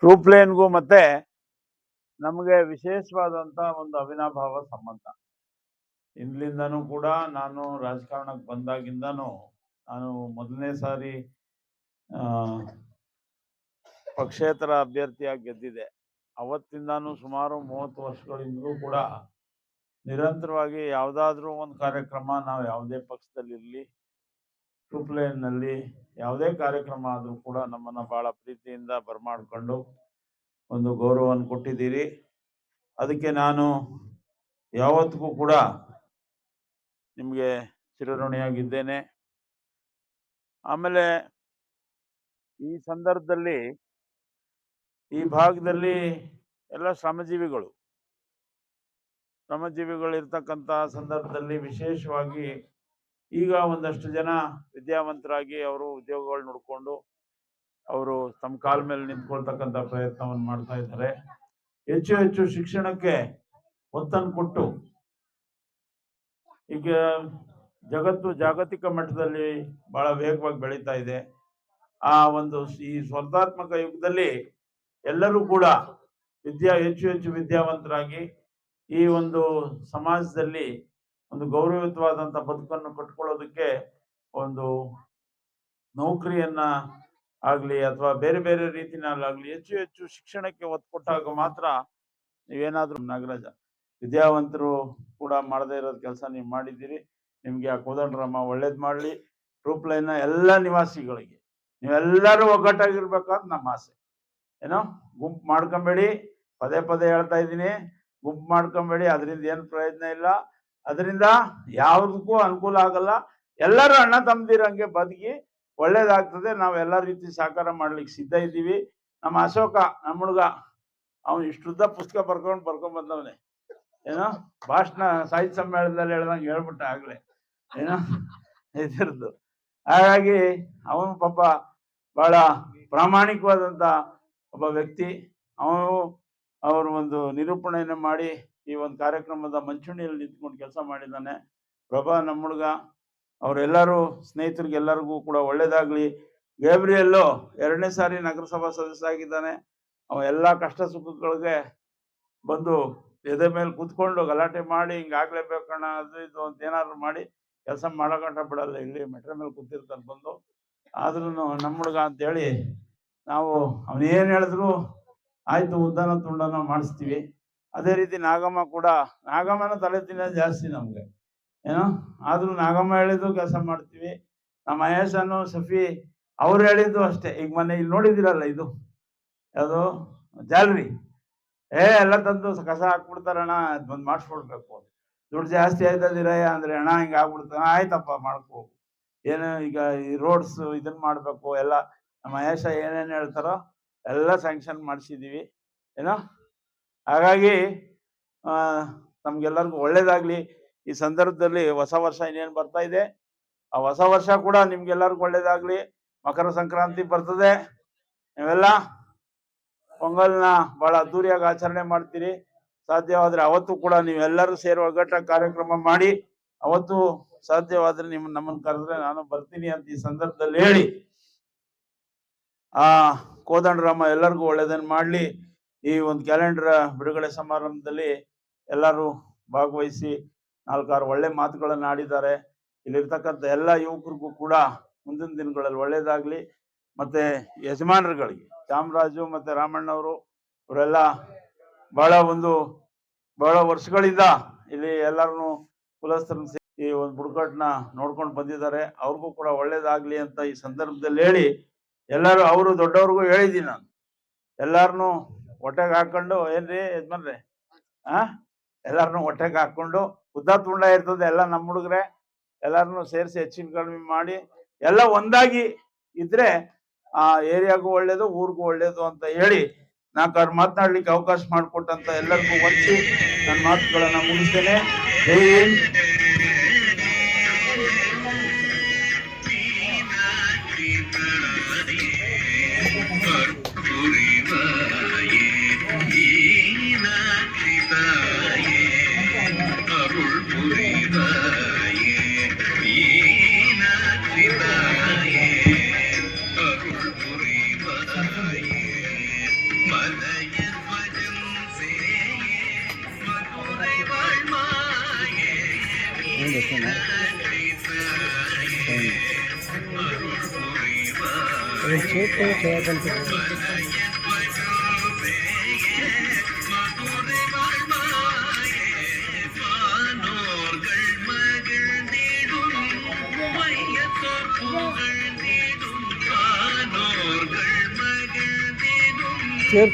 ಟ್ರೂಪ್ಲೇನ್ಗೂ ಮತ್ತೆ ನಮಗೆ ವಿಶೇಷವಾದಂಥ ಒಂದು ಅವಿನಾಭಾವ ಸಂಬಂಧ. ಇಂದ್ಲಿಂದನೂ ಕೂಡ ನಾನು ರಾಜಕಾರಣಕ್ಕೆ ಬಂದಾಗಿಂದನೂ ನಾನು ಮೊದಲನೇ ಸಾರಿ ಪಕ್ಷೇತರ ಅಭ್ಯರ್ಥಿಯಾಗಿ ಗೆದ್ದಿದೆ. ಅವತ್ತಿಂದಾನು ಸುಮಾರು 30 ವರ್ಷಗಳಿಂದಲೂ ಕೂಡ ನಿರಂತರವಾಗಿ ಯಾವುದಾದ್ರೂ ಒಂದು ಕಾರ್ಯಕ್ರಮ, ನಾವು ಯಾವುದೇ ಪಕ್ಷದಲ್ಲಿರಲಿ, ಟ್ರೂಪ್ಲೇನ್ನಲ್ಲಿ ಯಾವುದೇ ಕಾರ್ಯಕ್ರಮ ಆದರೂ ಕೂಡ ನಮ್ಮನ್ನು ಭಾಳ ಪ್ರೀತಿಯಿಂದ ಬರಮಾಡಿಕೊಂಡು ಒಂದು ಗೌರವವನ್ನು ಕೊಟ್ಟಿದ್ದೀರಿ. ಅದಕ್ಕೆ ನಾನು ಯಾವತ್ತಿಗೂ ಕೂಡ ನಿಮಗೆ ಚಿರಋಣಿಯಾಗಿದ್ದೇನೆ. ಆಮೇಲೆ ಈ ಸಂದರ್ಭದಲ್ಲಿ ಈ ಭಾಗದಲ್ಲಿ ಎಲ್ಲ ಶ್ರಮಜೀವಿಗಳಿರ್ತಕ್ಕಂಥ ಸಂದರ್ಭದಲ್ಲಿ ವಿಶೇಷವಾಗಿ ಈಗ ಒಂದಷ್ಟು ಜನ ವಿದ್ಯಾವಂತರಾಗಿ ಅವರು ಉದ್ಯೋಗಗಳು ನೋಡಿಕೊಂಡು ಅವರು ತಮ್ಮ ಕಾಲ ಮೇಲೆ ನಿಂತ್ಕೊಳ್ತಕ್ಕಂಥ ಪ್ರಯತ್ನವನ್ನು ಮಾಡ್ತಾ ಇದ್ದಾರೆ. ಹೆಚ್ಚು ಹೆಚ್ಚು ಶಿಕ್ಷಣಕ್ಕೆ ಒತ್ತನ್ನು ಕೊಟ್ಟು ಈಗ ಜಗತ್ತು ಜಾಗತಿಕ ಮಟ್ಟದಲ್ಲಿ ಬಹಳ ವೇಗವಾಗಿ ಬೆಳೀತಾ ಇದೆ. ಆ ಒಂದು ಈ ಸ್ಪರ್ಧಾತ್ಮಕ ಯುಗದಲ್ಲಿ ಎಲ್ಲರೂ ಕೂಡ ಹೆಚ್ಚು ಹೆಚ್ಚು ವಿದ್ಯಾವಂತರಾಗಿ ಈ ಒಂದು ಸಮಾಜದಲ್ಲಿ ಒಂದು ಗೌರವಯುತವಾದಂಥ ಬದುಕನ್ನು ಕಟ್ಕೊಳ್ಳೋದಕ್ಕೆ ಒಂದು ನೌಕರಿಯನ್ನ ಆಗಲಿ ಅಥವಾ ಬೇರೆ ಬೇರೆ ರೀತಿನಲ್ಲಾಗಲಿ ಹೆಚ್ಚು ಹೆಚ್ಚು ಶಿಕ್ಷಣಕ್ಕೆ ಒತ್ತು ಕೊಟ್ಟಾಗ ಮಾತ್ರ ನೀವೇನಾದ್ರೂ ನಾಗರಾಜ ವಿದ್ಯಾವಂತರು ಕೂಡ ಮಾಡದೇ ಇರೋದ್ ಕೆಲಸ ನೀವು ಮಾಡಿದ್ದೀರಿ. ನಿಮ್ಗೆ ಆ ಕೋದಂಡರಾಮ ಒಳ್ಳೇದ್ ಮಾಡ್ಲಿ. ಟ್ರೂಪ್ಲೈನ್ನ ಎಲ್ಲ ನಿವಾಸಿಗಳಿಗೆ ನೀವೆಲ್ಲರೂ ಒಗ್ಗಟ್ಟಾಗಿರ್ಬೇಕಂತ ನಮ್ಮ ಆಸೆ. ಏನೋ ಗುಂಪು ಮಾಡ್ಕೊಂಬೇಡಿ, ಪದೇ ಪದೇ ಹೇಳ್ತಾ ಇದ್ದೀನಿ, ಗುಂಪು ಮಾಡ್ಕೊಂಬೇಡಿ. ಅದರಿಂದ ಏನು ಪ್ರಯೋಜನ ಇಲ್ಲ, ಅದರಿಂದ ಯಾವುದಕ್ಕೂ ಅನುಕೂಲ ಆಗಲ್ಲ. ಎಲ್ಲರೂ ಅಣ್ಣ ತಮ್ಮದಿರಂಗೆ ಬದುಕಿ ಒಳ್ಳೇದಾಗ್ತದೆ. ನಾವು ಎಲ್ಲ ರೀತಿ ಸಹಕಾರ ಮಾಡ್ಲಿಕ್ಕೆ ಸಿದ್ಧ ಇದ್ದೀವಿ. ನಮ್ಮ ಅಶೋಕ, ನಮ್ಮ ಹುಡುಗ, ಅವನು ಇಷ್ಟುದ್ದ ಪುಸ್ತಕ ಬರ್ಕೊಂಡ್ ಬಂದವನೇ. ಏನೋ ಭಾಷಣ ಸಾಹಿತ್ಯ ಸಮ್ಮೇಳನದಲ್ಲಿ ಹೇಳ್ದಂಗೆ ಹೇಳ್ಬಿಟ್ಟ ಆಗ್ಲೇ ಏನೋ ಇದ್ರದ್ದು. ಹಾಗಾಗಿ ಅವನು ಪಾಪ ಬಹಳ ಪ್ರಾಮಾಣಿಕವಾದಂಥ ಒಬ್ಬ ವ್ಯಕ್ತಿ. ಅವರು ಒಂದು ನಿರೂಪಣೆಯನ್ನು ಮಾಡಿ ಈ ಒಂದು ಕಾರ್ಯಕ್ರಮದ ಮಂಚೂಣಿಯಲ್ಲಿ ನಿಂತ್ಕೊಂಡು ಕೆಲಸ ಮಾಡಿದ್ದಾನೆ. ಪ್ರಭಾ, ನಮ್ಮ ಹುಡುಗ, ಅವರೆಲ್ಲರೂ ಸ್ನೇಹಿತರಿಗೆಲ್ಲರಿಗೂ ಕೂಡ ಒಳ್ಳೇದಾಗ್ಲಿ. ಗೇಬ್ರಿಯಲ್ಲು 2ನೇ ಸಾರಿ ನಗರಸಭಾ ಸದಸ್ಯ ಆಗಿದ್ದಾನೆ. ಅವ ಎಲ್ಲ ಕಷ್ಟ ಸುಖಗಳಿಗೆ ಬಂದು ಎದೆ ಮೇಲೆ ಕೂತ್ಕೊಂಡು ಗಲಾಟೆ ಮಾಡಿ ಹಿಂಗಾಗ್ಲೇಬೇಕಣ್ಣ ಅದು ಇದು ಅಂತ ಏನಾದ್ರು ಮಾಡಿ ಕೆಲಸ ಮಾಡೋಗಂಟ ಬಿಡಲ್ಲ. ಇಲ್ಲಿ ಮೆಟ್ರ ಮೇಲೆ ಕೂತಿರ್ತಾನೆ ಬಂದು. ಆದ್ರೂ ನಮ್ಮ ಹುಡುಗ ಅಂತೇಳಿ ನಾವು ಅವನೇನು ಹೇಳಿದ್ರು ಆಯ್ತು ಉದ್ದಾನ ತುಂಡನ ಮಾಡಿಸ್ತೀವಿ. ಅದೇ ರೀತಿ ನಾಗಮ್ಮ ಕೂಡ, ನಾಗಮ್ಮನ ತಲೆ ತಿನ್ನೋದು ಜಾಸ್ತಿ ನಮ್ಗೆ ಏನೋ, ಆದ್ರೂ ನಾಗಮ್ಮ ಹೇಳಿದ್ದು ಕೆಲಸ ಮಾಡ್ತೀವಿ. ನಮ್ಮ ಮಹೇಶನು ಸಫಿ ಅವ್ರು ಹೇಳಿದ್ದು ಅಷ್ಟೇ. ಈಗ ಮೊನ್ನೆ ಇಲ್ಲಿ ನೋಡಿದಿರಲ್ಲ, ಇದು ಯಾವುದು ಜಾಲ್ರಿ ಎಲ್ಲ ತಂದು ಕಸ ಹಾಕ್ಬಿಡ್ತಾರಣ್ಣ, ಬಂದು ಮಾಡಿಸ್ಕೊಡ್ಬೇಕು, ದುಡ್ಡು ಜಾಸ್ತಿ ಆಯ್ತದಿರಯ್ಯ ಅಂದ್ರೆ ಅಣ್ಣ ಹಿಂಗೆ ಆಗ್ಬಿಡ್ತಾನೆ. ಆಯ್ತಪ್ಪ ಮಾಡ್ಕೋ, ಏನು ಈಗ ಈ ರೋಡ್ಸ್ ಇದನ್ನ ಮಾಡ್ಬೇಕು ಎಲ್ಲ ನಮ್ಮ ಮಹೇಶ ಏನೇನು ಹೇಳ್ತಾರೋ ಎಲ್ಲ ಸ್ಯಾಂಕ್ಷನ್ ಮಾಡಿಸಿದೀವಿ ಏನೋ. ಹಾಗಾಗಿ ನಮ್ಗೆಲ್ಲರಿಗೂ ಒಳ್ಳೇದಾಗ್ಲಿ. ಈ ಸಂದರ್ಭದಲ್ಲಿ ಹೊಸ ವರ್ಷ ಇನ್ನೇನು ಬರ್ತಾ ಇದೆ, ಆ ಹೊಸ ವರ್ಷ ಕೂಡ ನಿಮ್ಗೆಲ್ಲರಿಗೂ ಒಳ್ಳೇದಾಗ್ಲಿ. ಮಕರ ಸಂಕ್ರಾಂತಿ ಬರ್ತದೆ, ನೀವೆಲ್ಲ ಪೊಂಗಲ್ನ ಬಹಳ ಅದ್ದೂರಿಯಾಗಿ ಆಚರಣೆ ಮಾಡ್ತೀರಿ. ಸಾಧ್ಯವಾದ್ರೆ ಅವತ್ತು ಕೂಡ ನೀವೆಲ್ಲರೂ ಸೇರಿ ಒಗ್ಗಟ್ಟಾಗಿ ಕಾರ್ಯಕ್ರಮ ಮಾಡಿ, ಅವತ್ತು ಸಾಧ್ಯವಾದ್ರೆ ನಮ್ಮನ್ನು ಕರೆದ್ರೆ ನಾನು ಬರ್ತೀನಿ ಅಂತ ಈ ಸಂದರ್ಭದಲ್ಲಿ ಹೇಳಿ, ಆ ಕೋದಂಡರಾಮ ಎಲ್ಲರಿಗೂ ಒಳ್ಳೇದನ್ನು ಮಾಡ್ಲಿ. ಈ ಒಂದು ಕ್ಯಾಲೆಂಡರ್ ಬಿಡುಗಡೆ ಸಮಾರಂಭದಲ್ಲಿ ಎಲ್ಲರೂ ಭಾಗವಹಿಸಿ 4-6 ಒಳ್ಳೆ ಮಾತುಗಳನ್ನು ಆಡಿದ್ದಾರೆ. ಇಲ್ಲಿರ್ತಕ್ಕಂಥ ಎಲ್ಲ ಯುವಕರಿಗೂ ಕೂಡ ಮುಂದಿನ ದಿನಗಳಲ್ಲಿ ಒಳ್ಳೇದಾಗ್ಲಿ. ಮತ್ತೆ ಯಜಮಾನರುಗಳಿಗೆ ಚಾಮರಾಜು ಮತ್ತೆ ರಾಮಣ್ಣವರು ಇವರೆಲ್ಲ ಬಹಳ ವರ್ಷಗಳಿಂದ ಇಲ್ಲಿ ಎಲ್ಲರನ್ನು ಕುಲಸ್ಥರನ್ನ ಈ ಒಂದು ಬುಡಕಟ್ಟನ್ನ ನೋಡ್ಕೊಂಡು ಬಂದಿದ್ದಾರೆ. ಅವ್ರಿಗೂ ಕೂಡ ಒಳ್ಳೇದಾಗ್ಲಿ ಅಂತ ಈ ಸಂದರ್ಭದಲ್ಲಿ ಹೇಳಿ, ಎಲ್ಲರೂ ಅವರು ದೊಡ್ಡವ್ರಿಗೂ ಹೇಳಿದ್ದೀನಿ ನಾನು, ಎಲ್ಲಾರನು ಹೊಟ್ಟೆಗೆ ಹಾಕೊಂಡು ಏನ್ರಿ ಯಜಮಾನ್ರೆ ಎಲ್ಲಾರನು ಹೊಟ್ಟೆಗೆ ಹಾಕೊಂಡು ಉದ್ದ ತುಂಡ ಇರ್ತದೆ ಎಲ್ಲ ನಮ್ಮ ಹುಡುಗ್ರೆ, ಎಲ್ಲಾರನು ಸೇರಿಸಿ ಹೆಚ್ಚಿನ ಕಡಿಮೆ ಮಾಡಿ ಎಲ್ಲ ಒಂದಾಗಿ ಇದ್ರೆ ಆ ಏರಿಯಾಗೂ ಒಳ್ಳೇದು, ಊರಿಗೂ ಒಳ್ಳೇದು ಅಂತ ಹೇಳಿ 4 ಮಾತನಾಡ್ಲಿಕ್ಕೆ ಅವಕಾಶ ಮಾಡಿಕೊಟ್ಟಂತ ಎಲ್ಲರಿಗೂ ವಂದಿಸಿ ನನ್ನ ಮಾತುಗಳನ್ನ ಮುಗಿಸ್ತೇನೆ. ಜೈ ಹಿಂದ್.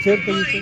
चेर तेजी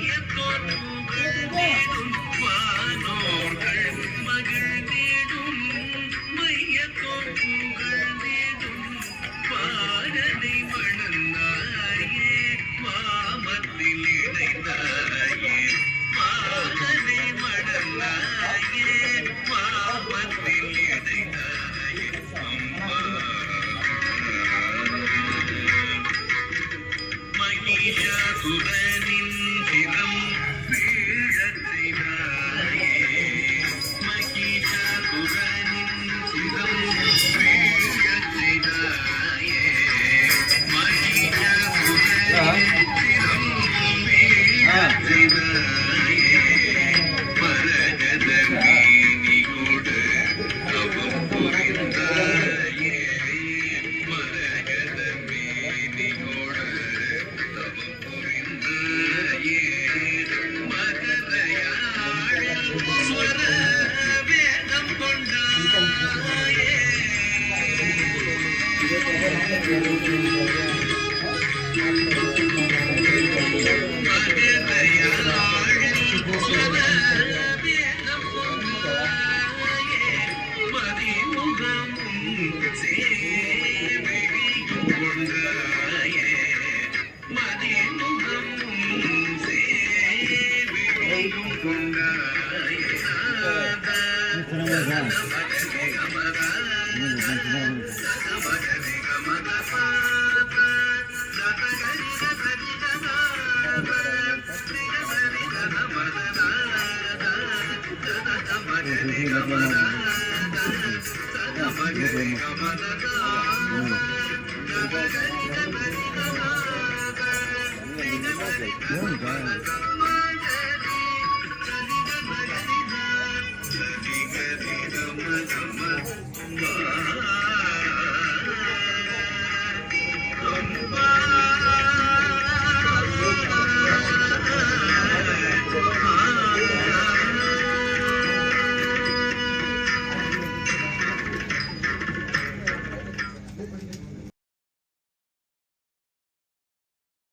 Yeah.